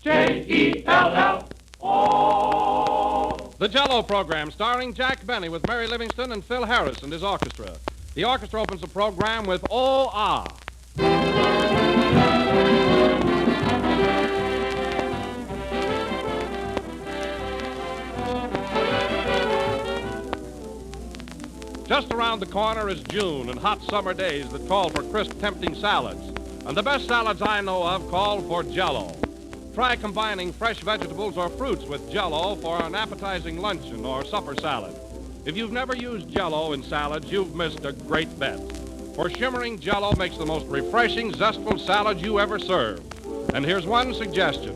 Jello. The Jello Program, starring Jack Benny with Mary Livingston and Phil Harris and his orchestra. The orchestra opens the program with Oh Ah. Just around the corner is June and hot summer days that call for crisp, tempting salads. And the best salads I know of call for Jello. Try combining fresh vegetables or fruits with Jello for an appetizing luncheon or supper salad. If you've never used Jello in salads, you've missed a great bet. For shimmering Jello makes the most refreshing, zestful salad you ever served. And here's one suggestion.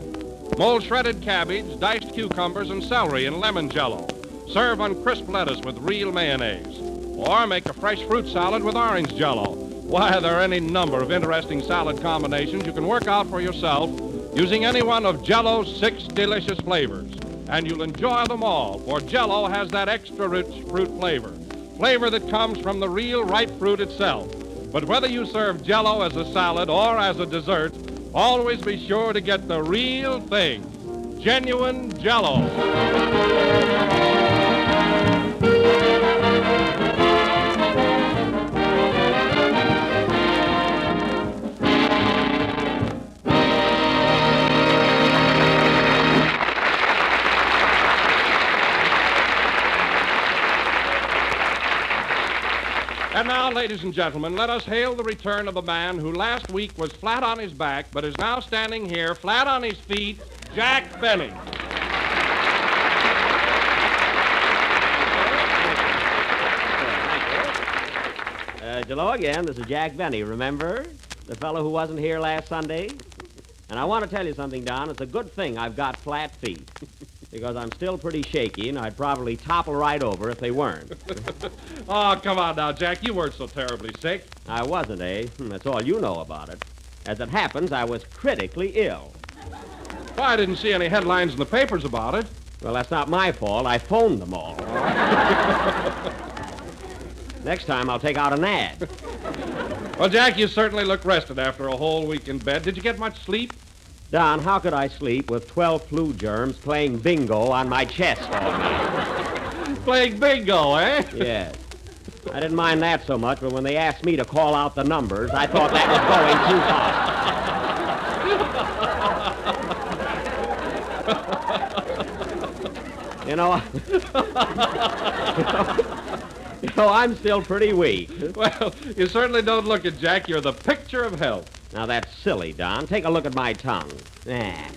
Mold shredded cabbage, diced cucumbers, and celery in lemon Jello. Serve on crisp lettuce with real mayonnaise. Or make a fresh fruit salad with orange Jello. Why, there are any number of interesting salad combinations you can work out for yourself using any one of Jello's 6 delicious flavors. And you'll enjoy them all, for Jello has that extra rich fruit flavor. Flavor that comes from the real ripe fruit itself. But whether you serve Jello as a salad or as a dessert, always be sure to get the real thing. Genuine Jello. And now, ladies and gentlemen, let us hail the return of the man who last week was flat on his back, but is now standing here flat on his feet, Jack Benny. Hello again. This is Jack Benny, remember? The fellow who wasn't here last Sunday? And I want to tell you something, Don. It's a good thing I've got flat feet. Because I'm still pretty shaky, and I'd probably topple right over if they weren't. Oh, come on now, Jack. You weren't so terribly sick. I wasn't, eh? That's all you know about it. As it happens, I was critically ill. Well, I didn't see any headlines in the papers about it. Well, that's not my fault. I phoned them all. Next time, I'll take out an ad. Well, Jack, you certainly look rested after a whole week in bed. Did you get much sleep? Don, how could I sleep with 12 flu germs playing bingo on my chest all night? Playing bingo, eh? Yes. I didn't mind that so much, but when they asked me to call out the numbers, I thought that was going too far. I'm still pretty weak. Well, you certainly don't look it, Jack. You're the picture of health. Now, that's silly, Don. Take a look at my tongue. I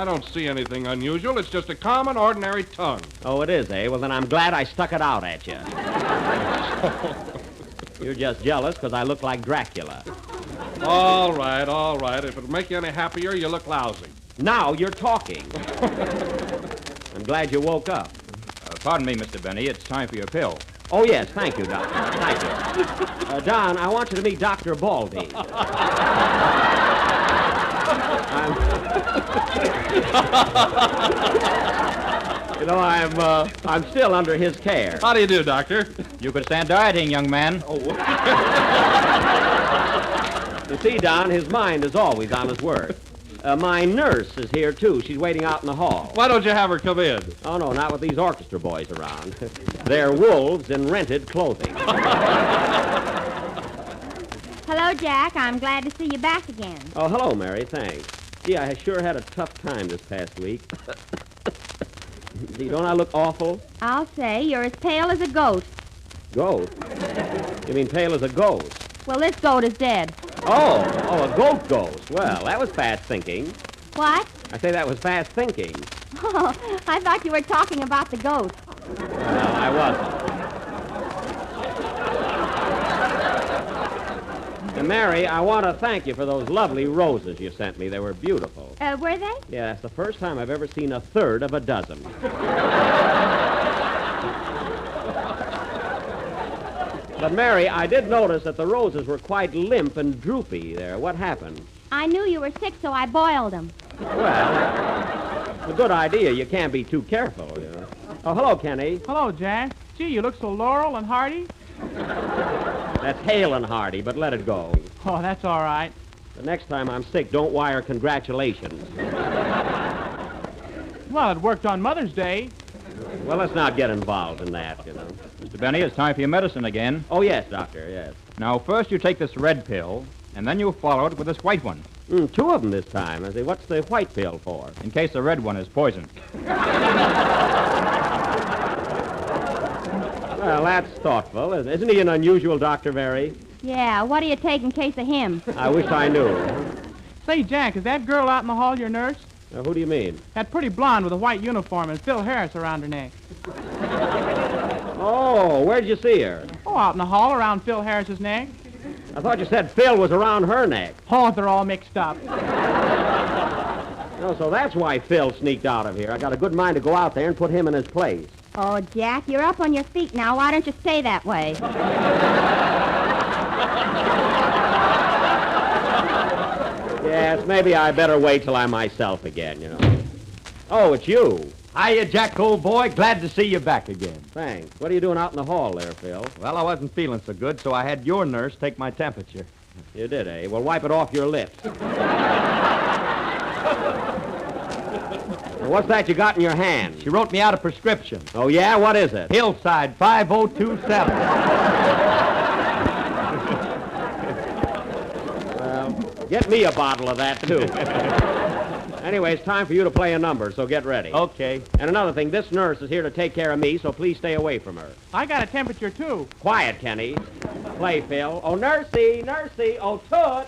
don't see anything unusual. It's just a common, ordinary tongue. Oh, it is, eh? Well, then I'm glad I stuck it out at you. You're just jealous because I look like Dracula. All right. If it'll make you any happier, you look lousy. Now you're talking. I'm glad you woke up. Pardon me, Mr. Benny. It's time for your pill. Oh, yes. Thank you, Doctor. Thank you. Don, I want you to meet Dr. Baldy. I'm still under his care. How do you do, Doctor? You could stand dieting, young man. Oh. You see, Don, his mind is always on his work. My nurse is here, too. She's waiting out in the hall. Why don't you have her come in? Oh, no, not with these orchestra boys around. They're wolves in rented clothing. Hello, Jack. I'm glad to see you back again. Oh, hello, Mary. Thanks. Gee, I sure had a tough time this past week. Gee, don't I look awful? I'll say you're as pale as a goat. Goat? You mean pale as a ghost? Well, this goat is dead. Oh, a goat ghost. Well, that was fast thinking. What? I say that was fast thinking. Oh, I thought you were talking about the goat. Well, I wasn't. And Mary, I want to thank you for those lovely roses you sent me. They were beautiful. Were they? Yeah, that's the first time I've ever seen a third of a dozen. But, Mary, I did notice that the roses were quite limp and droopy there. What happened? I knew you were sick, so I boiled them. Well, it's a good idea. You can't be too careful, you know. Oh, hello, Kenny. Hello, Jack. Gee, you look so laurel and hearty. That's hale and hearty, but let it go. Oh, that's all right. The next time I'm sick, don't wire congratulations. Well, it worked on Mother's Day. Well, let's not get involved in that, you know. Mr. Benny, it's time for your medicine again. Oh, yes, Doctor, yes. Now, first you take this red pill, and then you follow it with this white one, Two of them this time. I say, what's the white pill for? in case the red one is poison. Well, that's thoughtful. Isn't he an unusual doctor, Mary? Yeah, what do you take in case of him? I wish I knew. Say, Jack, is that girl out in the hall your nurse? Who do you mean? That pretty blonde with a white uniform and Phil Harris around her neck. Oh, where'd you see her? Oh, out in the hall around Phil Harris's neck. I thought you said Phil was around her neck. Oh, they're all mixed up. Oh, so that's why Phil sneaked out of here. I got a good mind to go out there and put him in his place. Oh, Jack, you're up on your feet now. Why don't you stay that way? Yes, maybe I better wait till I'm myself again, you know. Oh, it's you. Hiya, Jack, old boy. Glad to see you back again. Thanks. What are you doing out in the hall there, Phil? Well, I wasn't feeling so good, so I had your nurse take my temperature. You did, eh? Well, wipe it off your lips. What's that you got in your hand? She wrote me out a prescription. Oh, yeah? What is it? Hillside 5027. Well, get me a bottle of that, too. Anyway, it's time for you to play a number, so get ready. Okay. And another thing, this nurse is here to take care of me, so please stay away from her. I got a temperature, too. Quiet, Kenny. Play, Phil. Oh, nursey, nursey. Oh, toot.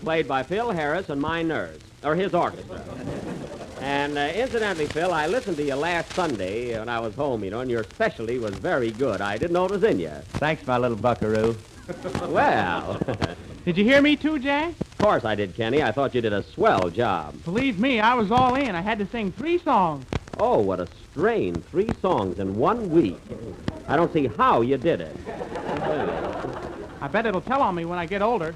Played by Phil Harris and my nurse, or his orchestra. And incidentally, Phil, I listened to you last Sunday when I was home, you know, and your specialty was very good. I didn't know it was in you. Thanks, my little buckaroo. Well, Did you hear me, too, Jack? of course I did, Kenny. I thought you did a swell job. Believe me, I was all in. I had to sing 3 songs. Oh, what a strain. 3 songs in 1 week. I don't see how you did it. I bet it'll tell on me when I get older.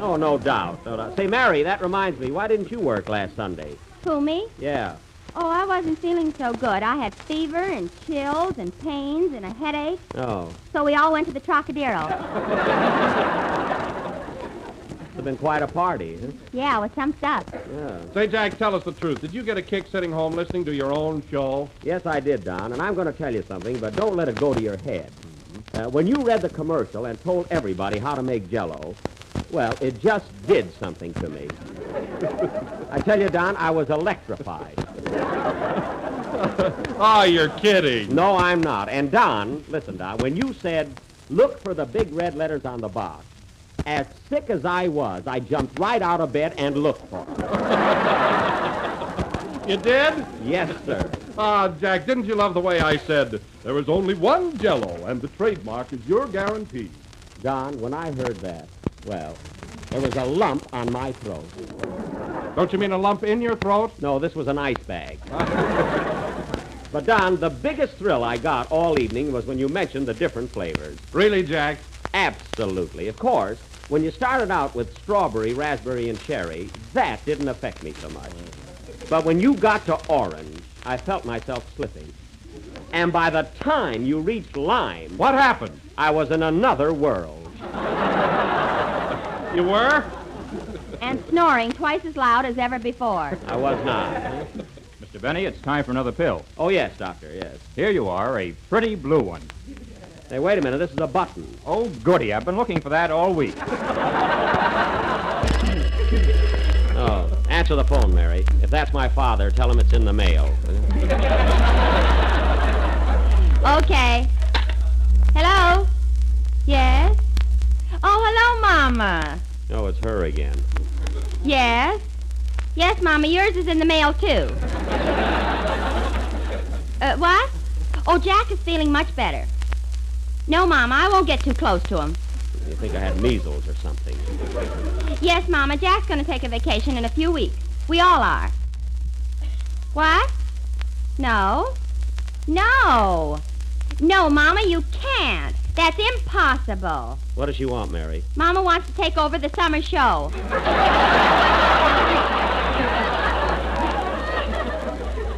Oh, no doubt. No doubt. Say, Mary, that reminds me. Why didn't you work last Sunday? Who, me? Yeah. Oh, I wasn't feeling so good. I had fever and chills and pains and a headache. Oh. So we all went to the Trocadero. It's been quite a party, huh? Yeah, with some stuff. Yeah. Say, Jack, tell us the truth. Did you get a kick sitting home listening to your own show? Yes, I did, Don, and I'm going to tell you something, but don't let it go to your head. When you read the commercial and told everybody how to make Jello, well, it just did something to me. I tell you, Don, I was electrified. Oh, you're kidding. No, I'm not. And Don, listen, Don, when you said, look for the big red letters on the box, as sick as I was, I jumped right out of bed and looked for them. You did? Yes, sir. Ah, Jack, didn't you love the way I said, there is only one Jello, and the trademark is your guarantee? Don, when I heard that, well, there was a lump on my throat. Don't you mean a lump in your throat? No, this was an ice bag. But, Don, the biggest thrill I got all evening was when you mentioned the different flavors. Really, Jack? Absolutely. Of course, when you started out with strawberry, raspberry, and cherry, that didn't affect me so much. But when you got to orange, I felt myself slipping. And by the time you reached lime... What happened? I was in another world. You were? And snoring twice as loud as ever before. I was not. Mr. Benny, it's time for another pill. Oh, yes, Doctor, yes. Here you are, a pretty blue one. Hey, wait a minute. This is a button. Oh, goody. I've been looking for that all week. Oh, answer the phone, Mary. If that's my father, tell him it's in the mail. Okay. Hello? Yes? Oh, hello, Mama. Oh, it's her again. Yes? Yes, Mama, yours is in the mail, too. What? Oh, Jack is feeling much better. No, Mama, I won't get too close to him. You think I had measles or something? Yes, Mama, Jack's going to take a vacation in a few weeks. We all are. What? No? No. No, Mama, you can't. That's impossible. What does she want, Mary? Mama wants to take over the summer show.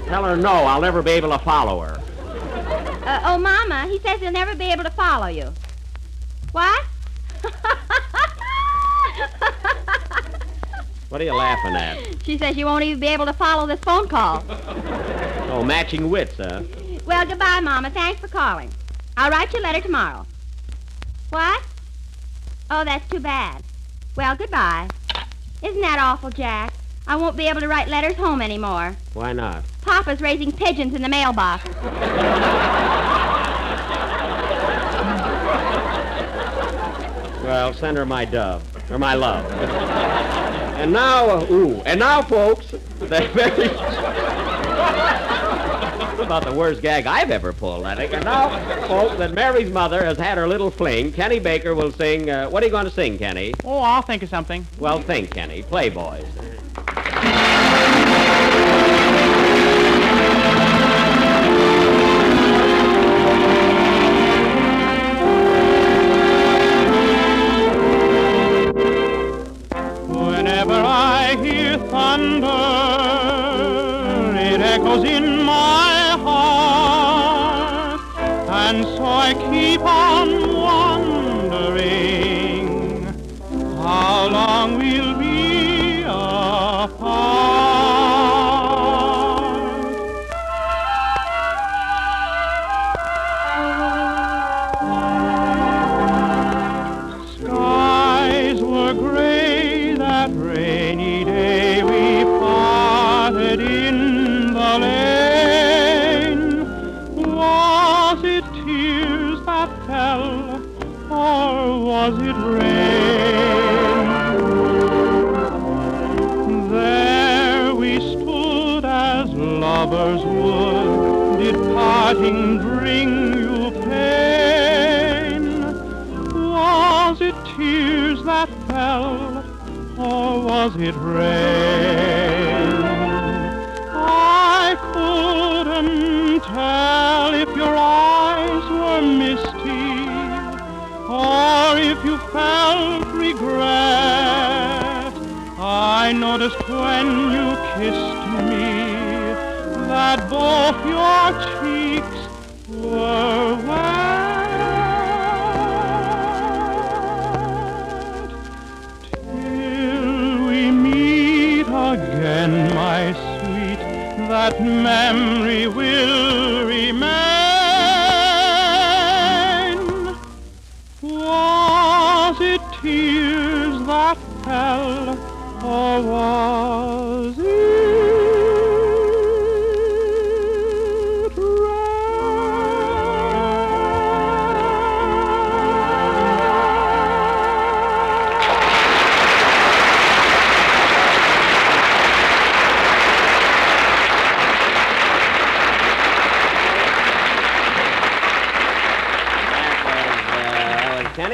Tell her no. I'll never be able to follow her. Oh, Mama, he says he'll never be able to follow you. What? What are you laughing at? She says you won't even be able to follow this phone call. Oh, matching wits, huh? Well, goodbye, Mama. Thanks for calling. I'll write you a letter tomorrow. What? Oh, that's too bad. Well, goodbye. Isn't that awful, Jack? I won't be able to write letters home anymore. Why not? Papa's raising pigeons in the mailbox. Well, send her my dove, or my love. And now, folks, the very... about the worst gag I've ever pulled, I think. And now, folks, that Mary's mother has had her little fling. Kenny Baker will sing, what are you going to sing, Kenny? Oh, I'll think of something. Well, think, Kenny. Play, boys. Whenever I hear thunder, it echoes in my heart, and so I keep on wondering how long we'll be apart. Skies were gray that rainy day we parted in the lane. Was it tears that fell, or was it rain? There we stood as lovers would. Did parting bring you pain? Was it tears that fell, or was it rain? I couldn't tell if your eyes were misty, or if you felt regret. I noticed when you kissed me that both your cheeks were wet. Till we meet again, my sweet, that memory will remain. Was it tears that fell, or was it rain?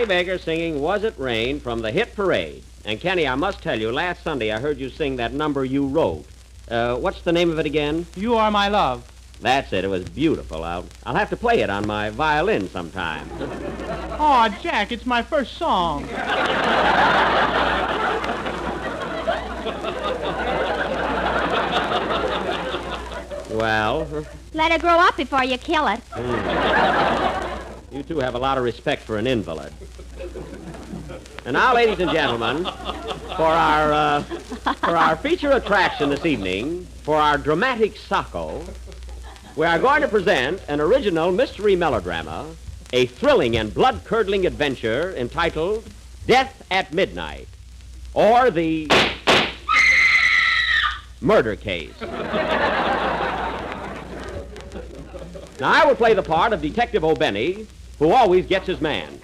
Kenny Baker singing Was It Rain from the hit Parade. And Kenny, I must tell you, last Sunday I heard you sing that number you wrote. What's the name of it again? You Are My Love. That's it. It was beautiful. I'll have to play it on my violin sometime. Aw, Jack, it's my first song. Well, Let it grow up before you kill it. you two have a lot of respect for an invalid. And now, ladies and gentlemen, for our feature attraction this evening, for our dramatic sacco, we are going to present an original mystery melodrama, a thrilling and blood-curdling adventure entitled Death at Midnight, or the Murder Case. Now, I will play the part of Detective O'Benny, who always gets his man.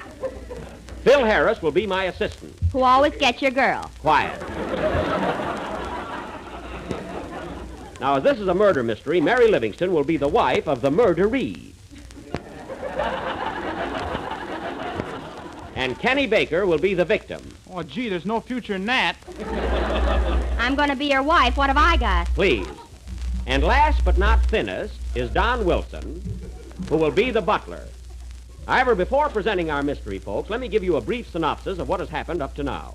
Phil Harris will be my assistant. Who always gets your girl. Quiet. Now, as this is a murder mystery, Mary Livingston will be the wife of the murderee. And Kenny Baker will be the victim. Oh, gee, there's no future in that. I'm going to be your wife. What have I got? Please. And last but not thinnest is Don Wilson, who will be the butler. However, before presenting our mystery, folks, let me give you a brief synopsis of what has happened up to now.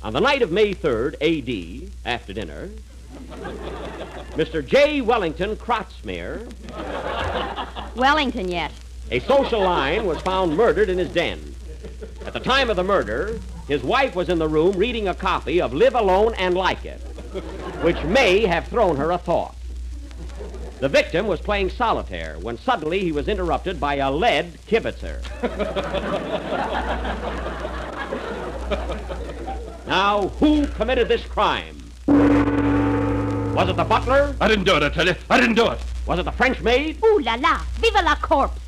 On the night of May 3rd, A.D., after dinner, Mr. J. Wellington Krotzmere, Wellington yet. a social lion, was found murdered in his den. At the time of the murder, his wife was in the room reading a copy of Live Alone and Like It, which may have thrown her a thought. The victim was playing solitaire when suddenly he was interrupted by a lead kibitzer. Now, who committed this crime? Was it the butler? I didn't do it, I tell you. I didn't do it. Was it the French maid? Ooh la la. Viva la corpse.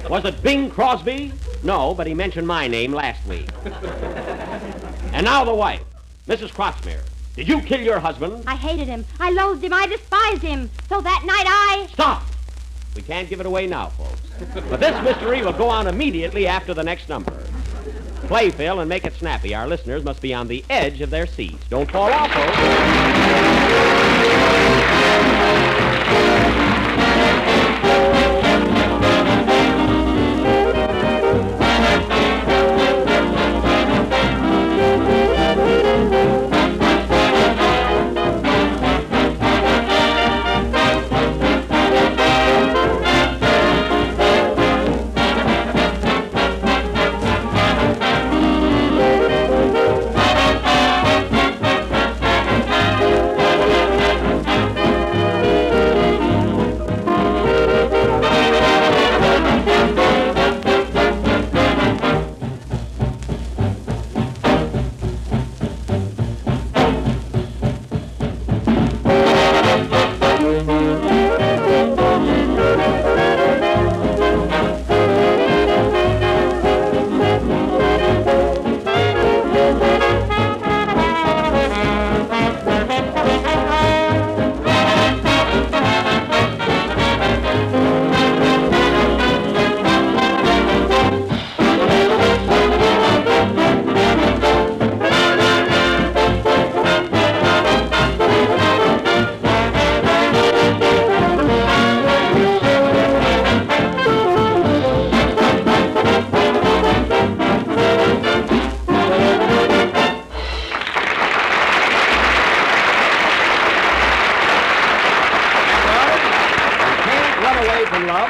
Was it Bing Crosby? No, but he mentioned my name last week. And now the wife, Mrs. Krotzmere. Did you kill your husband? I hated him. I loathed him. I despised him. So that night I... Stop! We can't give it away now, folks. But this mystery will go on immediately after the next number. Play, Phil, and make it snappy. Our listeners must be on the edge of their seats. Don't fall off,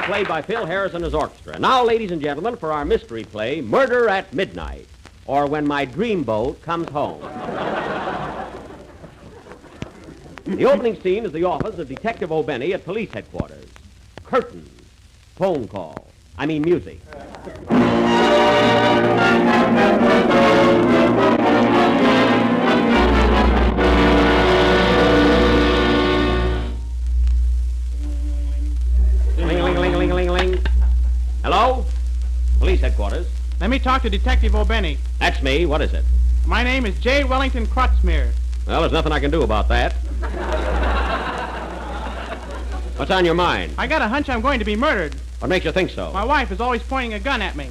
Played by Phil Harris and his orchestra. Now, ladies and gentlemen, for our mystery play, Murder at Midnight, or When My Dreamboat Comes Home. The opening scene is the office of Detective O'Benny at police headquarters. Curtain. Phone call. I mean music. Ling-a-ling-a-ling-a-ling-a-ling. Hello? Police headquarters. Let me talk to Detective O'Benny. That's me. What is it? My name is J. Wellington Krotzmere. Well, there's nothing I can do about that. What's on your mind? I got a hunch I'm going to be murdered. What makes you think so? My wife is always pointing a gun at me.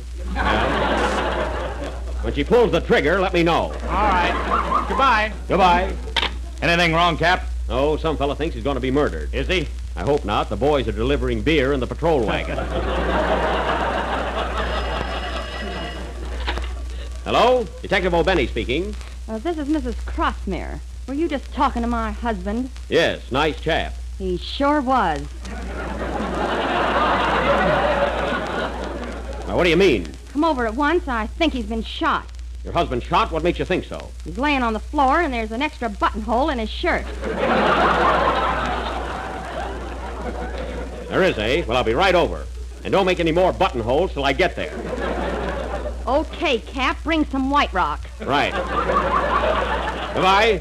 When she pulls the trigger, let me know. All right. Goodbye. Goodbye. Anything wrong, Cap? Oh, some fella thinks he's going to be murdered. Is he? I hope not. The boys are delivering beer in the patrol wagon. Hello? Detective O'Benny speaking. This is Mrs. Crossmere. Were you just talking to my husband? Yes, nice chap. He sure was. Now, what do you mean? Come over at once. I think he's been shot. Your husband shot? What makes you think so? He's laying on the floor, and there's an extra buttonhole in his shirt. There is, eh? Well, I'll be right over. And don't make any more buttonholes till I get there. Okay, Cap, bring some White Rock. Right. Goodbye.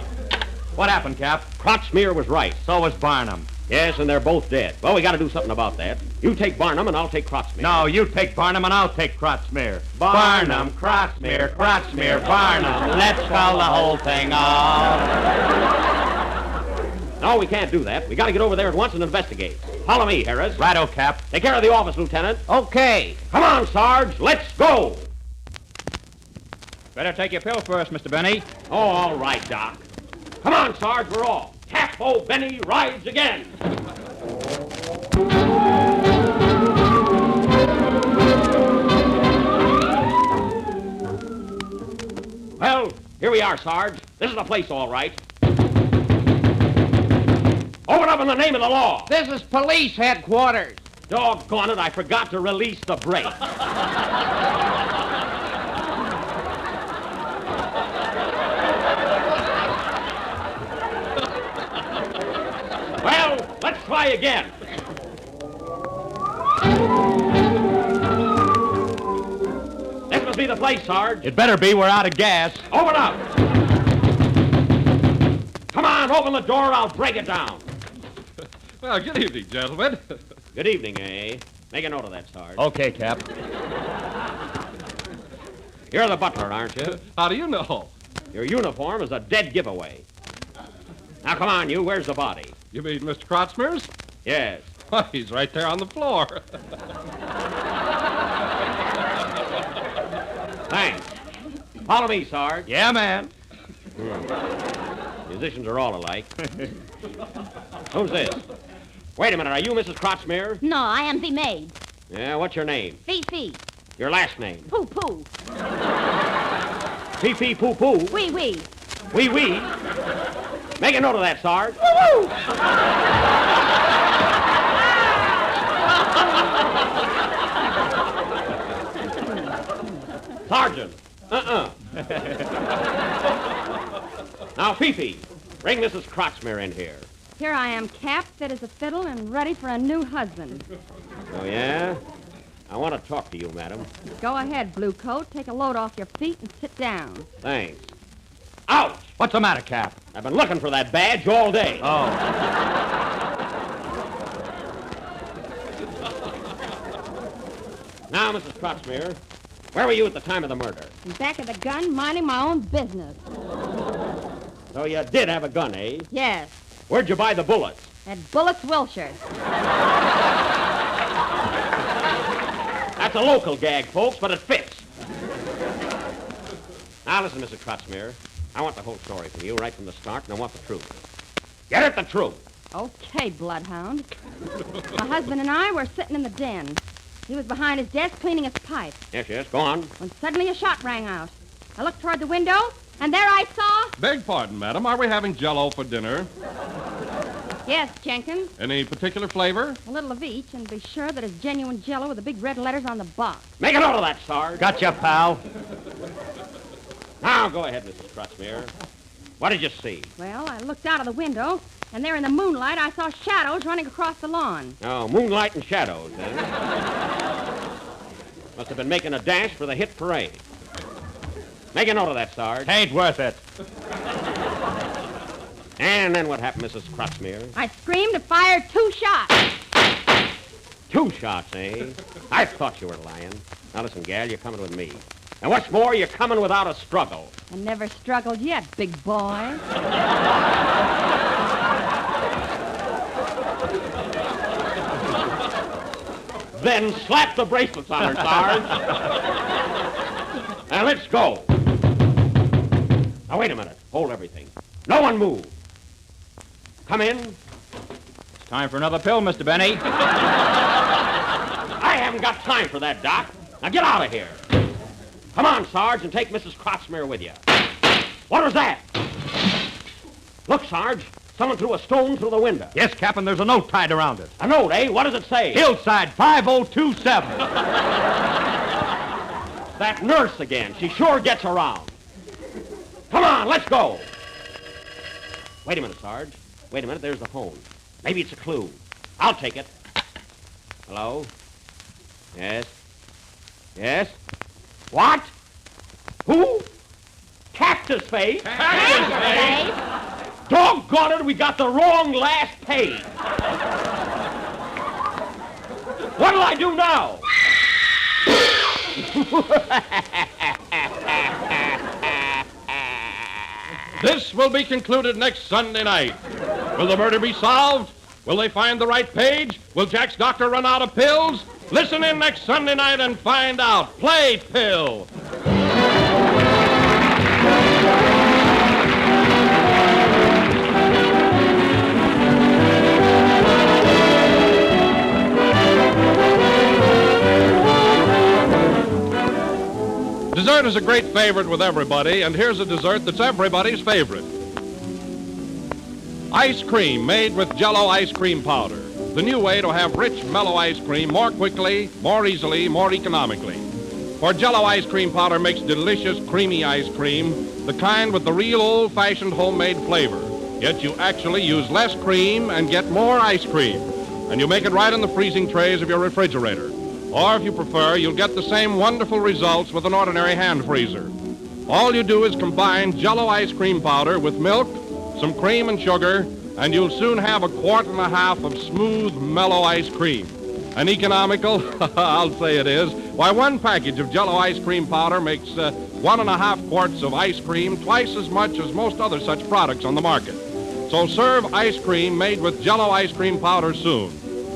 What happened, Cap? Crotchmere was right. So was Barnum. Yes, and they're both dead. Well, we got to do something about that. You take Barnum, and I'll take Crotchmere. No, you take Barnum and I'll take Crossmere. Barnum, Crossmere, Barnum. Let's call the whole thing off. No, we can't do that. We got to get over there at once and investigate. Follow me, Harris. Righto, Cap. Take care of the office, Lieutenant. Okay. Come on, Sarge. Let's go. Better take your pill first, Mr. Benny. Oh, all right, Doc. Come on, Sarge. We're off. Capo Benny rides again. Well, here we are, Sarge. This is the place, all right. Open up in the name of the law. This is police headquarters. Doggone it, I forgot to release the brake. Well, let's try again. This must be the place, Sarge. It better be. We're out of gas. Open up. Come on, open the door. I'll break it down. Well, good evening, gentlemen. Good evening, eh? Make a note of that, Sarge. Okay, Cap. You're the butler, aren't you? How do you know? Your uniform is a dead giveaway. Now, come on, you. Where's the body? You mean Mr. Crotchmere's? Yes. Why, he's right there on the floor. Thanks. Follow me, Sarge. Yeah, man. Musicians are all alike. Who's this? Wait a minute. Are you Mrs. Crotchmere? No, I am the maid. Yeah, what's your name? Fifi. Your last name? Poo-poo. Pee-pee poo-poo? Wee-wee. Wee-wee? Make a note of that, Sarge. Woo-woo. Sergeant. Now, Fifi, bring Mrs. Crotchmere in here. Here I am, Cap, fit as a fiddle and ready for a new husband. Oh, yeah? I want to talk to you, madam. Go ahead, Blue Coat. Take a load off your feet and sit down. Thanks. Ouch! What's the matter, Cap? I've been looking for that badge all day. Oh. Now, Mrs. Crotchmere, where were you at the time of the murder? Back of the gun, minding my own business. So you did have a gun, eh? Yes, Where'd you buy the bullets? at Bullock's Wilshire. That's a local gag, folks, but it fits. Now, listen, Mrs. Crotchmere. I want the whole story from you right from the start, and I want the truth. Get it, the truth. Okay, Bloodhound. My husband and I were sitting in the den. He was behind his desk cleaning his pipe Yes, yes, go on. when suddenly a shot rang out. I looked toward the window, and there I saw... Beg pardon, madam. Are we having Jello for dinner? Yes, Jenkins, Any particular flavor? a little of each, and be sure that it's genuine Jello with the big red letters on the box. Make a note of that, Sarge. Gotcha, pal. Now, go ahead, Mrs. Crotchmere. What did you see? Well, I looked out of the window, and there in the moonlight I saw shadows running across the lawn. Oh, moonlight and shadows, eh? Must have been making a dash for the hit parade. Make a note of that, Sarge. Ain't worth it. And then what happened, Mrs. Crotchmere? I screamed and fired 2 shots. 2 shots, eh? I thought you were lying. Now listen, gal, you're coming with me. And what's more, you're coming without a struggle. I never struggled yet, big boy. Then slap the bracelets on her, Sarge. Now, let's go. Now, wait a minute. Hold everything. No one move. Come in. It's time for another pill, Mr. Benny. I haven't got time for that, Doc. Now, get out of here. Come on, Sarge, and take Mrs. Crotsmere with you. What was that? Look, Sarge. Someone threw a stone through the window. Yes, Captain, there's a note tied around it. A note, eh? What does it say? Hillside 5027. That nurse again. She sure gets around. Come on, let's go. Wait a minute, Sarge. Wait a minute, there's the phone. Maybe it's a clue. I'll take it. Hello? Yes? Yes? What? Who? Cactus Face? Cactus Face? Doggone it, we got the wrong last page. What'll I do now? This will be concluded next Sunday night. Will the murder be solved? Will they find the right page? Will Jack's doctor run out of pills? Listen in next Sunday night and find out. Play Pill. Dessert is a great favorite with everybody, and here's a dessert that's everybody's favorite. Ice cream made with Jello ice cream powder. The new way to have rich, mellow ice cream more quickly, more easily, more economically. For Jello ice cream powder makes delicious, creamy ice cream, the kind with the real old-fashioned homemade flavor. Yet you actually use less cream and get more ice cream. And you make it right in the freezing trays of your refrigerator. Or if you prefer, you'll get the same wonderful results with an ordinary hand freezer. All you do is combine Jello ice cream powder with milk, some cream and sugar, and you'll soon have 1.5 quarts of smooth, mellow ice cream. And economical? I'll say it is. Why, one package of Jello ice cream powder makes 1.5 quarts of ice cream, twice as much as most other such products on the market. So serve ice cream made with Jello ice cream powder soon.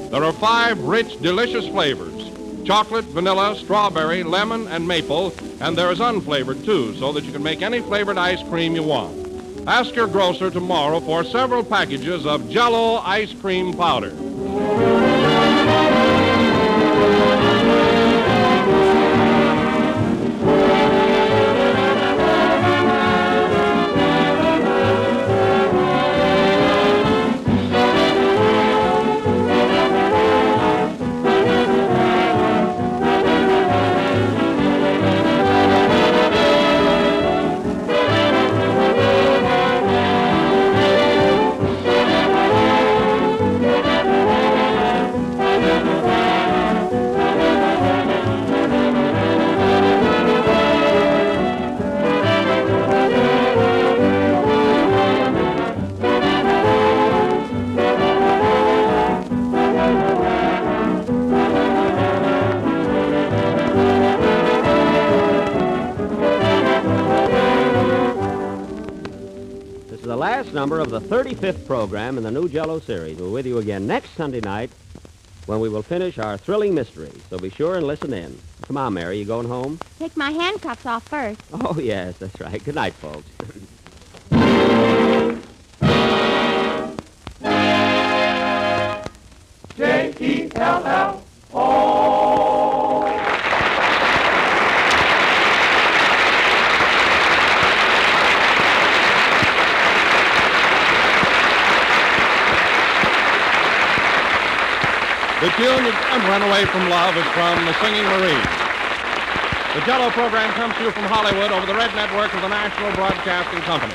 There are 5 rich, delicious flavors. Chocolate, vanilla, strawberry, lemon, and maple, and there is unflavored, too, so that you can make any flavored ice cream you want. Ask your grocer tomorrow for several packages of Jello ice cream powder. Number of the 35th program in the new Jello series. We're with you again next Sunday night when we will finish our thrilling mystery. So be sure and listen in. Come on, Mary, you going home? Take my handcuffs off first. Oh, yes, that's right. Good night, folks. Jello. The tune that Run Away from Love is from the Singing Marine. The Jello program comes to you from Hollywood over the Red Network of the National Broadcasting Company.